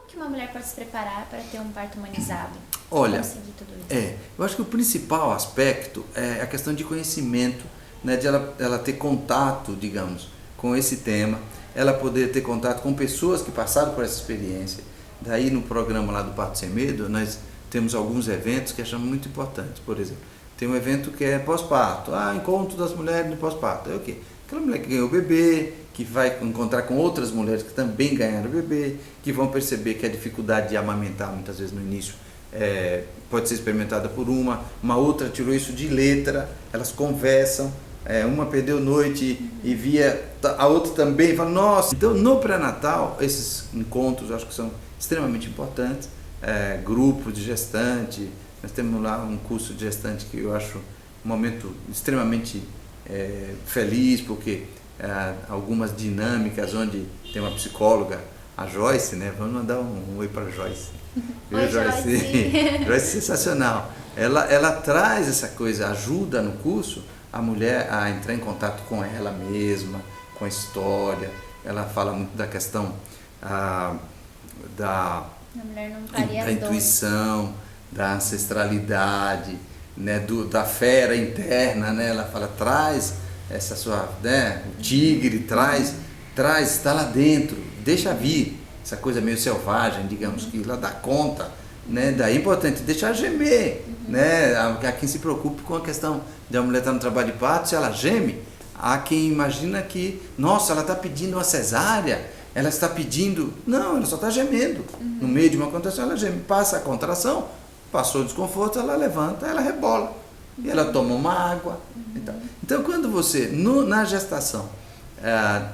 que uma mulher pode se preparar para ter um parto humanizado? Olha, conseguir tudo isso? eu acho que o principal aspecto é a questão de conhecimento, né, de ela ter contato, digamos, com esse tema, ela poder ter contato com pessoas que passaram por essa experiência. Daí no programa lá do Parto Sem Medo, nós temos alguns eventos que achamos muito importantes. Por exemplo, tem um evento que é pós-parto, encontro das mulheres no pós-parto. É o quê? Aquela mulher que ganhou o bebê, que vai encontrar com outras mulheres que também ganharam o bebê, que vão perceber que a dificuldade de amamentar, muitas vezes no início, pode ser experimentada por uma outra tirou isso de letra, elas conversam, uma perdeu noite e via a outra também, fala, nossa. Então no pré-natal, esses encontros eu acho que são extremamente importantes, grupo de gestante, nós temos lá um curso de gestante que eu acho um momento extremamente feliz, porque algumas dinâmicas onde tem uma psicóloga, a Joyce, né? Vamos mandar um oi para a Joyce. Oi, Joyce. Joyce é sensacional. Ela traz essa coisa, ajuda no curso a mulher a entrar em contato com ela mesma, com a história. Ela fala muito da questão da intuição, da ancestralidade, né, da fera interna, né? Ela fala, traz essa sua, né, o tigre, traz, está lá dentro, deixa vir, essa coisa meio selvagem, digamos, que ela dá conta, né? Daí é importante deixar gemer, né? Há quem se preocupe com a questão de a mulher estar no trabalho de parto, se ela geme, há quem imagina que, nossa, ela está pedindo uma cesárea, ela está pedindo, não, ela só está gemendo, no meio de uma contração ela geme, passa a contração, passou o desconforto, ela levanta, ela rebola, e ela toma uma água. Então quando você, na gestação,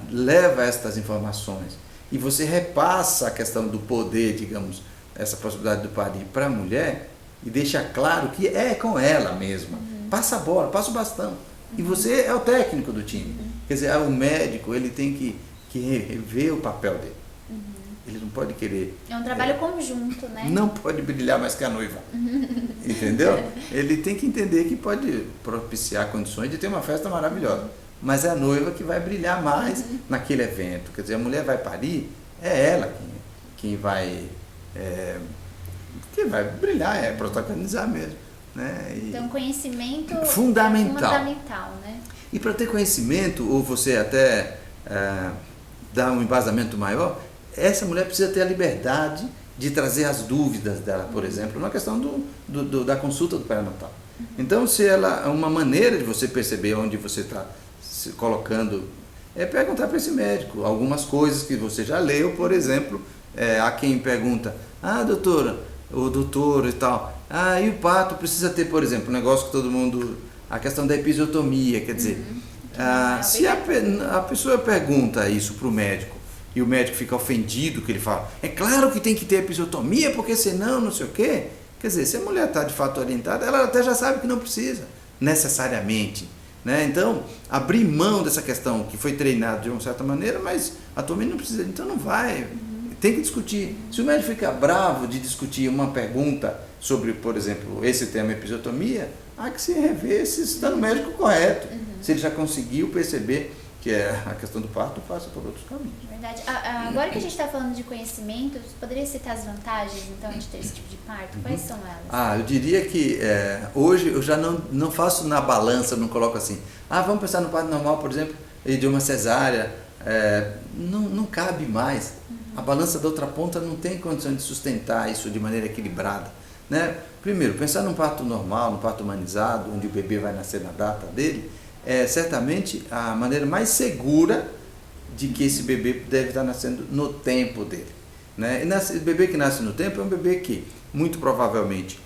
leva estas informações e você repassa a questão do poder, digamos, essa possibilidade do parir para a mulher, e deixa claro que é com ela mesma, passa a bola, passa o bastão, e você é o técnico do time, quer dizer, o médico, ele tem que rever o papel dele. Ele não pode querer... É um trabalho conjunto, né? Não pode brilhar mais que a noiva. Entendeu? Ele tem que entender que pode propiciar condições de ter uma festa maravilhosa. Mas é a noiva que vai brilhar mais naquele evento. Quer dizer, a mulher vai parir, é ela quem vai brilhar, protagonizar mesmo. Né? Então, conhecimento fundamental. É fundamental, né? E para ter conhecimento, ou você até dar um embasamento maior, essa mulher precisa ter a liberdade de trazer as dúvidas dela, por exemplo, na questão da consulta do pré-natal. Então, se ela, uma maneira de você perceber onde você está se colocando, é perguntar para esse médico algumas coisas que você já leu, por exemplo, há quem pergunta, doutora, ou doutor e tal, e o parto precisa ter, por exemplo, um negócio que todo mundo, a questão da episiotomia, quer dizer, se a pessoa pergunta isso para o médico, e o médico fica ofendido, que ele fala, é claro que tem que ter episiotomia, porque senão não sei o quê. Quer dizer, se a mulher está de fato orientada, ela até já sabe que não precisa, necessariamente. Né? Então, abrir mão dessa questão que foi treinado de uma certa maneira, mas atualmente não precisa, então não vai. Tem que discutir. Se o médico fica bravo de discutir uma pergunta sobre, por exemplo, esse tema episiotomia, há que se rever se está no médico correto, se ele já conseguiu perceber que a questão do parto passa por outros caminhos. Verdade. Agora que a gente está falando de conhecimento, você poderia citar as vantagens, então, de ter esse tipo de parto? Quais são elas? Eu diria que hoje eu já não faço na balança, não coloco assim, vamos pensar no parto normal, por exemplo, e de uma cesárea, não cabe mais. A balança da outra ponta não tem condição de sustentar isso de maneira equilibrada. Né? Primeiro, pensar num parto normal, num parto humanizado, onde o bebê vai nascer na data dele, é certamente a maneira mais segura de que esse bebê deve estar nascendo no tempo dele. Né? E o bebê que nasce no tempo é um bebê que, muito provavelmente,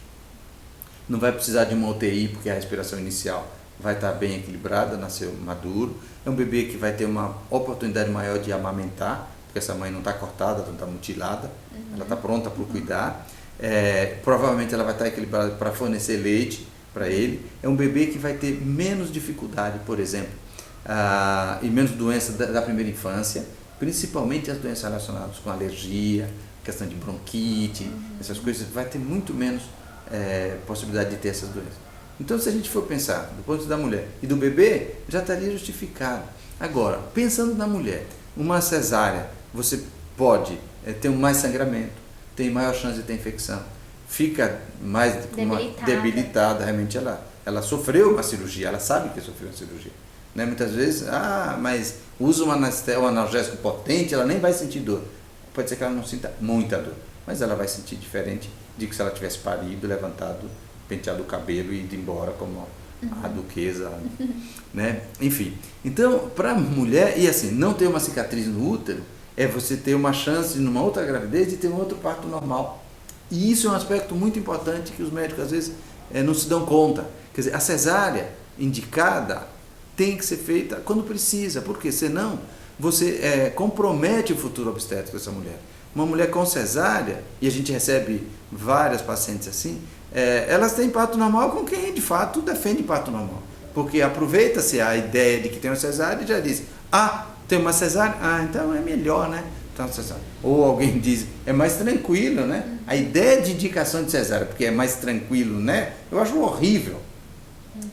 não vai precisar de uma UTI, porque a respiração inicial vai estar bem equilibrada, nasceu maduro. É um bebê que vai ter uma oportunidade maior de amamentar, porque essa mãe não está cortada, não está mutilada, ela está pronta para cuidar. Provavelmente ela vai estar equilibrada para fornecer leite para ele. É um bebê que vai ter menos dificuldade, por exemplo, e menos doença da primeira infância, principalmente as doenças relacionadas com alergia, questão de bronquite, essas coisas, vai ter muito menos possibilidade de ter essas doenças. Então, se a gente for pensar do ponto de vista da mulher e do bebê, já estaria justificado. Agora, pensando na mulher, uma cesárea, você pode ter mais sangramento, tem maior chance de ter infecção. Fica mais debilitada, realmente ela sofreu uma cirurgia, ela sabe que sofreu uma cirurgia. Né? Muitas vezes, mas usa um analgésico potente, ela nem vai sentir dor. Pode ser que ela não sinta muita dor, mas ela vai sentir diferente de que se ela tivesse parido, levantado, penteado o cabelo e ido embora como a duquesa, né? Enfim, então para a mulher, e assim, não ter uma cicatriz no útero é você ter uma chance numa outra gravidez de ter um outro parto normal. E isso é um aspecto muito importante que os médicos às vezes não se dão conta. Quer dizer, a cesárea indicada tem que ser feita quando precisa, porque senão você compromete o futuro obstétrico dessa mulher. Uma mulher com cesárea, e a gente recebe várias pacientes assim, elas têm parto normal com quem de fato defende parto normal. Porque aproveita-se a ideia de que tem uma cesárea e já diz, tem uma cesárea? Então é melhor, né? Então, cesárea. Ou alguém diz, é mais tranquilo, né? A ideia de indicação de cesárea, porque é mais tranquilo, né? Eu acho horrível.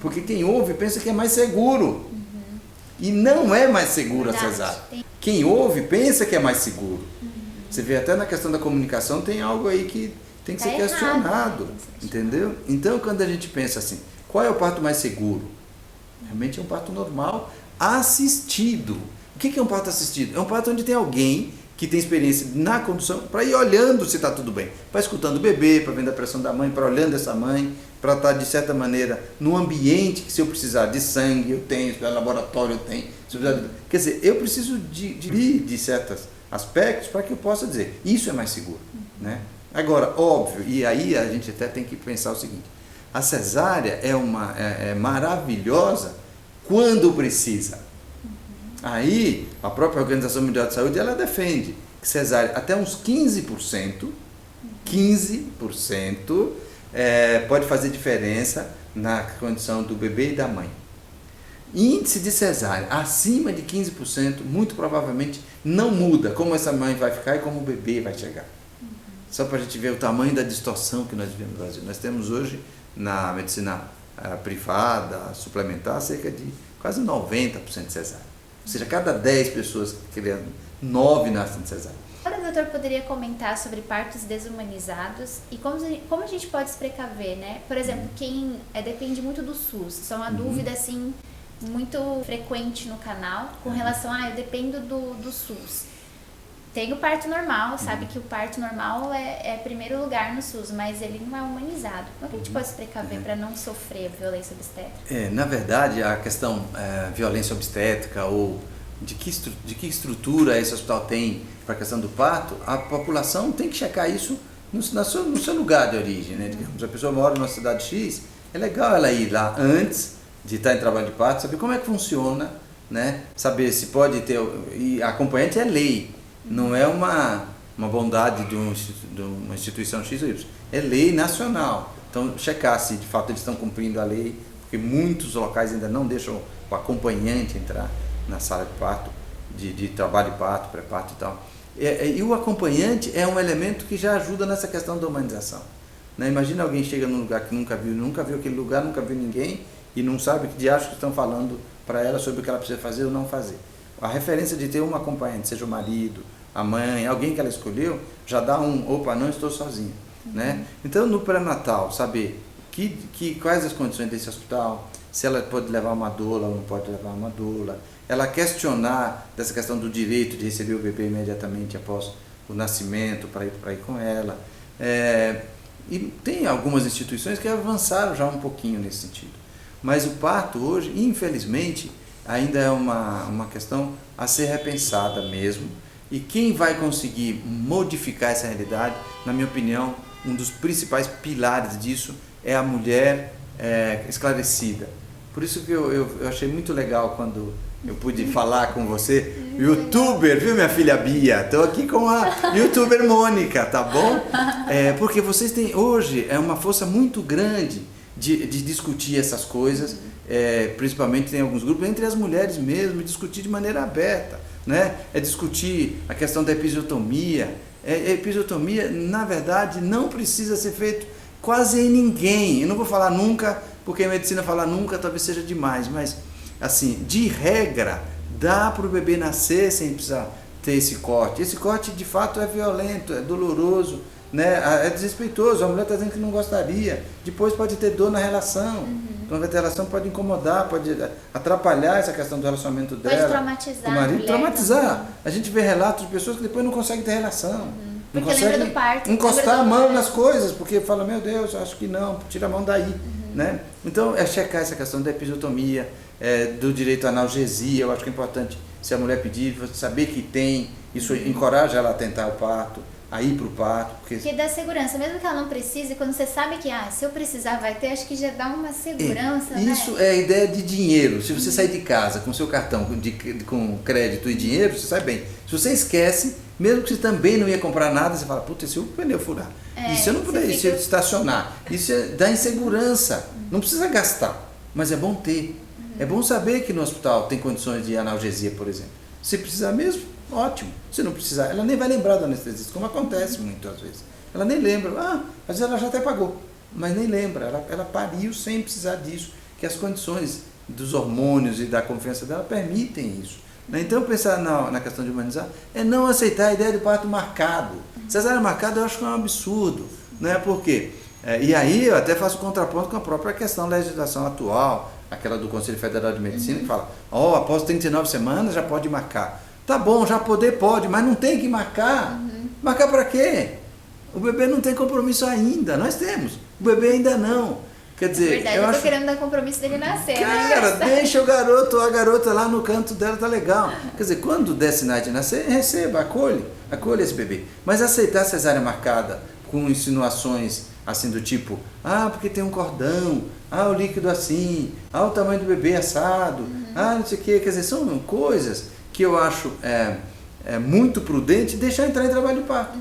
Porque quem ouve pensa que é mais seguro. E não é mais seguro a cesárea. Quem ouve pensa que é mais seguro. Você vê até na questão da comunicação, tem algo aí que tem que ser questionado. Entendeu? Então, quando a gente pensa assim, qual é o parto mais seguro? Realmente é um parto normal, assistido. O que é um parto assistido? É um parto onde tem alguém que tem experiência na condução para ir olhando se está tudo bem. Para escutando o bebê, para vendo a pressão da mãe, para olhando essa mãe, para estar, de certa maneira, no ambiente que se eu precisar de sangue, eu tenho, se precisar de laboratório, eu tenho. Se eu precisar de... Quer dizer, eu preciso de certos aspectos para que eu possa dizer, isso é mais seguro. Né? Agora, óbvio, e aí a gente até tem que pensar o seguinte, a cesárea é maravilhosa quando precisa. Aí, a própria Organização Mundial de Saúde, ela defende que cesárea até uns 15% pode fazer diferença na condição do bebê e da mãe. Índice de cesárea acima de 15%, muito provavelmente não muda como essa mãe vai ficar e como o bebê vai chegar. Só para a gente ver o tamanho da distorção que nós vivemos no Brasil. Nós temos hoje, na medicina privada, suplementar, cerca de quase 90% de cesárea. Ou seja, cada 10 pessoas criando, 9 nascem de cesárea. Agora o doutor poderia comentar sobre partos desumanizados e como a gente pode se precaver, né? Por exemplo, quem depende muito do SUS, isso é uma dúvida assim muito frequente no canal com relação a eu dependo do SUS. Tem o parto normal, sabe que o parto normal é primeiro lugar no SUS, mas ele não é humanizado. Como que a gente pode se precaver para não sofrer violência obstétrica? Na verdade, a questão violência obstétrica ou de que estrutura esse hospital tem para a questão do parto, a população tem que checar isso no seu lugar de origem. Né? Digamos, a pessoa mora numa cidade X, é legal ela ir lá antes de estar em trabalho de parto, saber como é que funciona, né? Saber se pode ter... E a acompanhante é lei. Não é uma bondade de uma instituição X ou Y, é lei nacional. Então, checar se de fato eles estão cumprindo a lei, porque muitos locais ainda não deixam o acompanhante entrar na sala de parto, de trabalho de parto, pré-parto e tal. E o acompanhante é um elemento que já ajuda nessa questão da humanização. Né? Imagina alguém chega num lugar que nunca viu aquele lugar, nunca viu ninguém e não sabe que diachos que estão falando para ela sobre o que ela precisa fazer ou não fazer. A referência de ter um acompanhante, seja o marido, a mãe, alguém que ela escolheu, já dá não estou sozinha. Né? Então, no pré-natal, saber quais as condições desse hospital, se ela pode levar uma doula ou não pode levar uma doula, ela questionar dessa questão do direito de receber o bebê imediatamente após o nascimento, para ir com ela. E tem algumas instituições que avançaram já um pouquinho nesse sentido. Mas o parto hoje, infelizmente, ainda é uma questão a ser repensada mesmo. E quem vai conseguir modificar essa realidade, na minha opinião, um dos principais pilares disso é a mulher esclarecida. Por isso que eu achei muito legal quando eu pude falar com você, youtuber, viu minha filha Bia? Estou aqui com a youtuber Mônica, tá bom? Porque vocês têm hoje uma força muito grande de discutir essas coisas, principalmente tem alguns grupos, entre as mulheres mesmo, discutir de maneira aberta. Né? Discutir a questão da episiotomia. A episiotomia, na verdade, não precisa ser feito quase em ninguém. Eu não vou falar nunca, porque a medicina falar nunca talvez seja demais, mas, assim, de regra, dá para o bebê nascer sem precisar ter esse corte. Esse corte, de fato, é violento, é doloroso, né? É desrespeitoso, a mulher está dizendo que não gostaria, depois pode ter dor na relação. Quando vai ter relação pode incomodar, pode atrapalhar essa questão do relacionamento dela. Pode traumatizar. O marido traumatizar. A gente vê relatos de pessoas que depois não conseguem ter relação. Não Porque conseguem lembra do parto. encostar a mão nas coisas, porque fala, meu Deus, acho que não, tira a mão daí. Né? Então, é checar essa questão da episiotomia, do direito à analgesia, eu acho que é importante, se a mulher pedir, você saber que tem, isso encoraja ela a tentar o parto, a ir para o parto. Porque dá segurança, mesmo que ela não precise, quando você sabe que, se eu precisar vai ter, acho que já dá uma segurança, né? Isso é a ideia de dinheiro. Se você sair de casa com seu cartão com crédito e dinheiro, você sai bem. Se você esquece, mesmo que você também não ia comprar nada, você fala, puta, se o pneu furar, e se eu não puder estacionar, isso dá insegurança. Não precisa gastar, mas é bom ter. É bom saber que no hospital tem condições de analgesia, por exemplo. Se precisar mesmo, ótimo. Se não precisar, ela nem vai lembrar do anestesista, como acontece muitas vezes. Ela nem lembra. Às vezes ela já até pagou, mas nem lembra. Ela pariu sem precisar disso, que as condições dos hormônios e da confiança dela permitem isso. Então, pensar na questão de humanizar é não aceitar a ideia do parto marcado. Cesárea marcada eu acho que é um absurdo. Né? Por quê? E aí eu até faço contraponto com a própria questão da legislação atual, aquela do Conselho Federal de Medicina, que fala, após 39 semanas já pode marcar. Tá bom, já pode, mas não tem que marcar. Marcar para quê? O bebê não tem compromisso ainda, nós temos. O bebê ainda não. Quer dizer, verdade, eu tô querendo dar compromisso dele nascer, cara, deixa o garoto ou a garota lá no canto dela, tá legal. Quer dizer, quando der sinais de nascer, receba, acolhe esse bebê. Mas aceitar a cesárea marcada com insinuações assim do tipo, porque tem um cordão, o líquido assim, o tamanho do bebê assado, não sei o quê. Quer dizer, são coisas que eu acho muito prudente deixar entrar em trabalho de parto.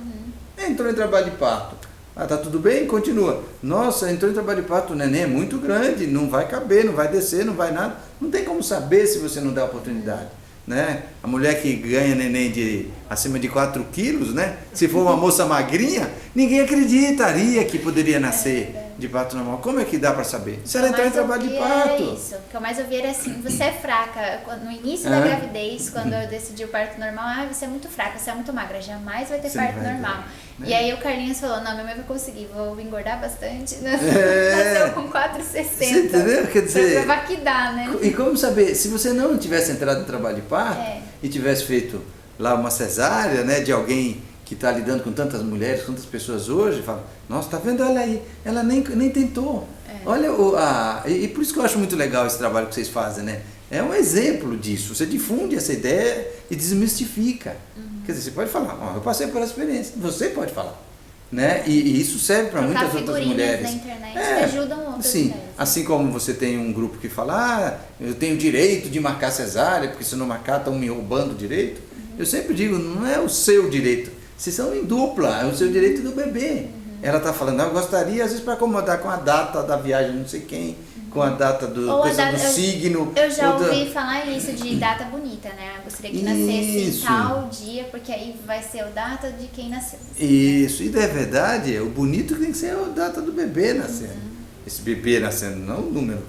Entrou em trabalho de parto. Tá tudo bem? Continua. Nossa, entrou em trabalho de parto, o neném é muito grande, não vai caber, não vai descer, não vai nada. Não tem como saber se você não der oportunidade. Né? A mulher que ganha neném acima de 4 quilos, né? Se for uma moça magrinha, ninguém acreditaria que poderia nascer de parto normal. Como é que dá para saber? Se ela entrar em trabalho de parto. Isso. O que eu mais ouvi era assim, você é fraca. No início da gravidez, quando eu decidi o parto normal, você é muito fraca, você é muito magra, jamais vai ter parto normal. E aí o Carlinhos falou, não, minha mãe vai conseguir, vou engordar bastante. Nasceu com 4,60. Você entendeu? Quer dizer, pra provar que dá, né? E como saber, se você não tivesse entrado em trabalho de parto e tivesse feito lá uma cesárea, né, de alguém que está lidando com tantas mulheres, tantas pessoas hoje, fala, nossa, tá vendo ela aí? Ela nem tentou. Olha, e por isso que eu acho muito legal esse trabalho que vocês fazem, né? É um exemplo disso. Você difunde essa ideia e desmistifica. Quer dizer, você pode falar, eu passei por essa experiência. Você pode falar. Né? E isso serve para muitas outras mulheres. Na internet que ajudam outras sim, mulheres. assim como você tem um grupo que fala, eu tenho direito de marcar cesárea, porque se não marcar estão me roubando o direito. Eu sempre digo, não é o seu direito. Vocês são em dupla, é o seu direito do bebê. Ela está falando, eu gostaria, às vezes, para acomodar com a data da viagem, não sei quem, com a data do signo. Eu já ouvi falar isso de data bonita, né? Eu gostaria que nascesse tal dia, porque aí vai ser a data de quem nasceu. Isso, e é verdade, o bonito tem que ser a data do bebê nascendo. Esse bebê nascendo, não o número.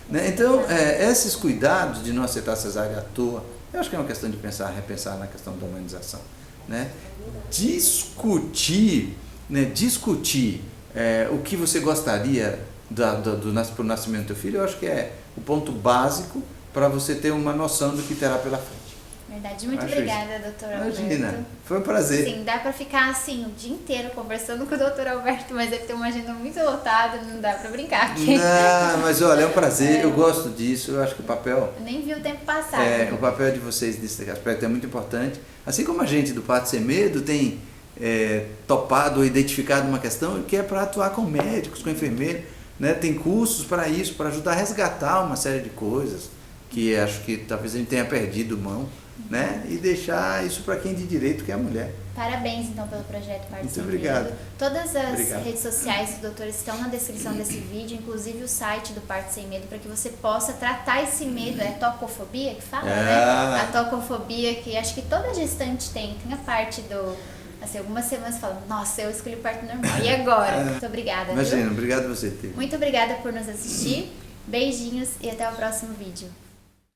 Né? Então, esses cuidados de não aceitar a cesárea à toa, eu acho que é uma questão de repensar na questão da humanização. Né? Discutir o que você gostaria pro nascimento do teu filho, eu acho que é o ponto básico para você ter uma noção do que terá pela frente. Verdade. Muito obrigada, doutor Alberto. Imagina, foi um prazer. Sim, dá para ficar assim o dia inteiro conversando com o doutor Alberto, mas deve ter uma agenda muito lotada, não dá para brincar aqui. Não, mas olha, é um prazer, eu gosto disso, eu acho que o papel... Eu nem vi o tempo passar. O papel de vocês nesse aspecto é muito importante. Assim como a gente do Parto Sem Medo tem topado ou identificado uma questão que é para atuar com médicos, com enfermeiros, né? Tem cursos para isso, para ajudar a resgatar uma série de coisas que acho que talvez a gente tenha perdido mão, né? E deixar isso para quem de direito, que é a mulher. Parabéns, então, pelo projeto Parto Sem Medo. Muito obrigado. Todas as redes sociais do doutor estão na descrição desse vídeo, inclusive o site do Parto Sem Medo, para que você possa tratar esse medo. É tocofobia que fala, né? A tocofobia que acho que toda gestante tem a parte do... Assim, algumas semanas falam, nossa, eu escolhi o parto normal. E agora? Muito obrigada. Imagina, obrigado a você, Tê. Muito obrigada por nos assistir. Beijinhos e até o próximo vídeo.